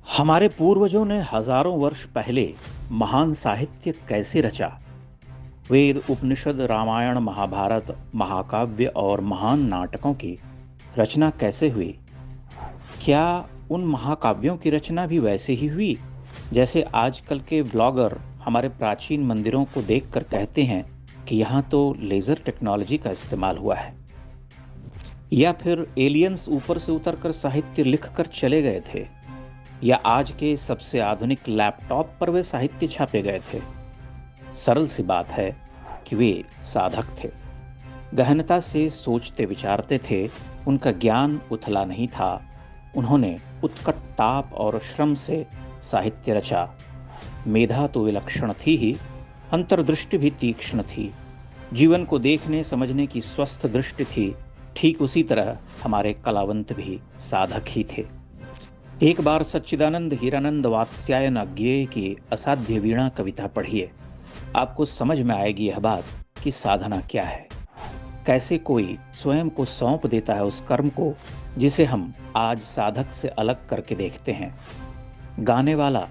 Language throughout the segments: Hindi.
हमारे पूर्वजों ने हजारों वर्ष पहले महान साहित्य कैसे रचा। वेद, उपनिषद, रामायण, महाभारत, महाकाव्य और महान नाटकों की रचना कैसे हुई। क्या उन महाकाव्यों की रचना भी वैसे ही हुई जैसे आजकल के ब्लॉगर हमारे प्राचीन मंदिरों को देखकर कहते हैं कि यहाँ तो लेजर टेक्नोलॉजी का इस्तेमाल हुआ है। या फिर एलियंस ऊपर से उतरकर साहित्य लिखकर चले गए थे, या आज के सबसे आधुनिक लैपटॉप पर वे साहित्य छापे गए थे। सरल सी बात है कि वे साधक थे, गहनता से सोचते विचारते थे। उनका ज्ञान उथला नहीं था, उन्होंने उत्कट ताप और श्रम से साहित्य रचा। मेधा तो विलक्षण थी ही, अंतर्दृष्टि भी तीक्ष्ण थी। जीवन को देखने समझने की स्वस्थ दृष्टि थी। ठीक उसी तरह हमारे कलावंत भी साधक ही थे। एक बार सच्चिदानंद हीरानंद वात्स्यायन अज्ञेय की असाध्य वीणा कविता पढ़िए, आपको समझ में आएगी यह बात कि साधना क्या है। कैसे कोई स्वयं को सौंप देता है उस कर्म को जिसे हम आज साधक से अलग करके देखते हैं। गाने वाला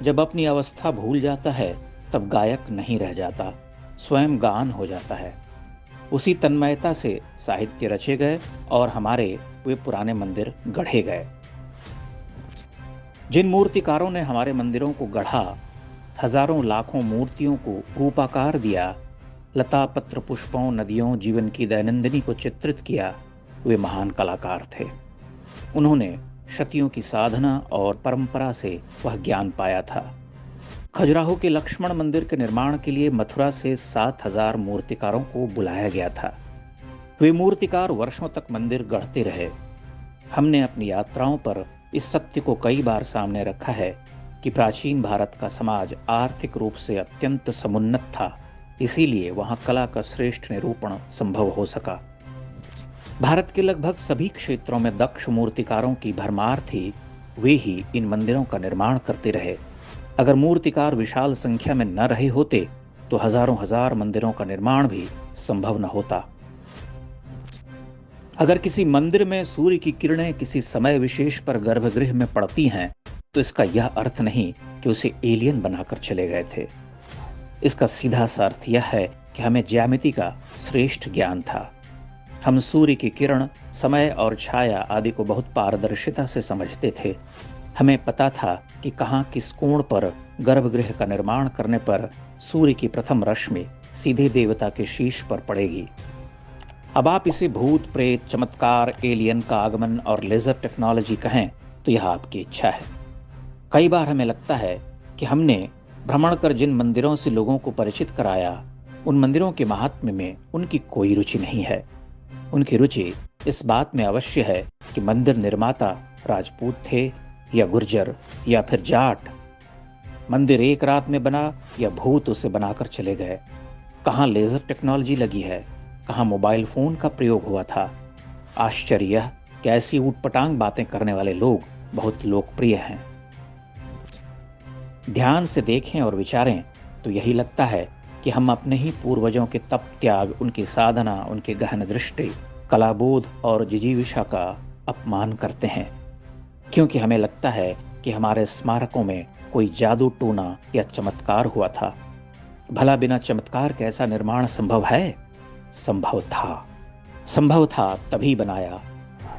जब अपनी अवस्था भूल जाता है तब गायक नहीं रह जाता, स्वयं गान हो जाता है। उसी तन्मयता से साहित्य रचे गए और हमारे वे पुराने मंदिर गढ़े गए। जिन मूर्तिकारों ने हमारे मंदिरों को गढ़ा, हजारों लाखों मूर्तियों को रूपाकार दिया, लता पत्र पुष्पों नदियों जीवन की दैनंदिनी को चित्रित किया, वे महान कलाकार थे। उन्होंने शतियों की साधना और परंपरा से वह ज्ञान पाया था। खजुराहो के लक्ष्मण मंदिर के निर्माण के लिए मथुरा से 7,000 मूर्तिकारों को बुलाया गया था। वे मूर्तिकार वर्षों तक मंदिर गढ़ते रहे। हमने अपनी यात्राओं पर इस सत्य को कई बार सामने रखा है कि प्राचीन भारत का समाज आर्थिक रूप से अत्यंत समुन्नत था, इसीलिए वहां कला का श्रेष्ठ निरूपण संभव हो सका। भारत के लगभग सभी क्षेत्रों में दक्ष मूर्तिकारों की भरमार थी, वे ही इन मंदिरों का निर्माण करते रहे। अगर मूर्तिकार विशाल संख्या में न रहे होते तो हजारों हजार मंदिरों का निर्माण भी संभव न होता। अगर किसी मंदिर में सूर्य की किरणें किसी समय विशेष पर गर्भगृह में पड़ती हैं तो इसका यह अर्थ नहीं कि उसे एलियन बनाकर चले गए थे। इसका सीधा सा अर्थ यह है कि हमें ज्यामिति का श्रेष्ठ ज्ञान था। हम सूर्य की किरण, समय और छाया आदि को बहुत पारदर्शिता से समझते थे। हमें पता था कि कहाँ किस कोण पर गर्भगृह का निर्माण करने पर सूर्य की प्रथम रश्मि सीधे देवता के शीश पर पड़ेगी। अब आप इसे भूत प्रेत, चमत्कार, एलियन का आगमन और लेजर टेक्नोलॉजी कहें तो यह आपकी इच्छा है। कई बार हमें लगता है कि हमने भ्रमण कर जिन मंदिरों से लोगों को परिचित कराया, उन मंदिरों के महात्म्य में उनकी कोई रुचि नहीं है। उनकी रुचि इस बात में अवश्य है कि मंदिर निर्माता राजपूत थे या गुर्जर या फिर जाट। मंदिर एक रात में बना या भूत उसे बनाकर चले गए। कहाँ लेजर टेक्नोलॉजी लगी है, कहाँ मोबाइल फोन का प्रयोग हुआ था। आश्चर्य यह कि ऐसी ऊटपटांग बातें करने वाले लोग बहुत लोकप्रिय हैं। ध्यान से देखें और विचारें तो यही लगता है कि हम अपने ही पूर्वजों के तप त्याग, उनकी साधना, उनके गहन दृष्टि, कलाबोध और जिजीविषा का अपमान करते हैं, क्योंकि हमें लगता है कि हमारे स्मारकों में कोई जादू टूना या चमत्कार हुआ था। भला बिना चमत्कार के ऐसा निर्माण संभव है? संभव था तभी बनाया,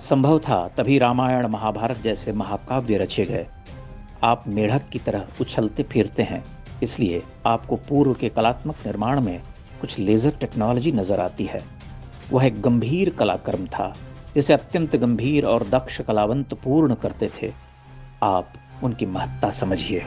संभव था तभी रामायण महाभारत जैसे महाकाव्य रचे गए। आप मेढक की तरह उछलते फिरते हैं, इसलिए आपको पूर्व के कलात्मक निर्माण में कुछ लेजर टेक्नोलॉजी नजर आती है। वह एक गंभीर कलाकर्म था जिसे अत्यंत गंभीर और दक्ष कलावंत पूर्ण करते थे। आप उनकी महत्ता समझिए।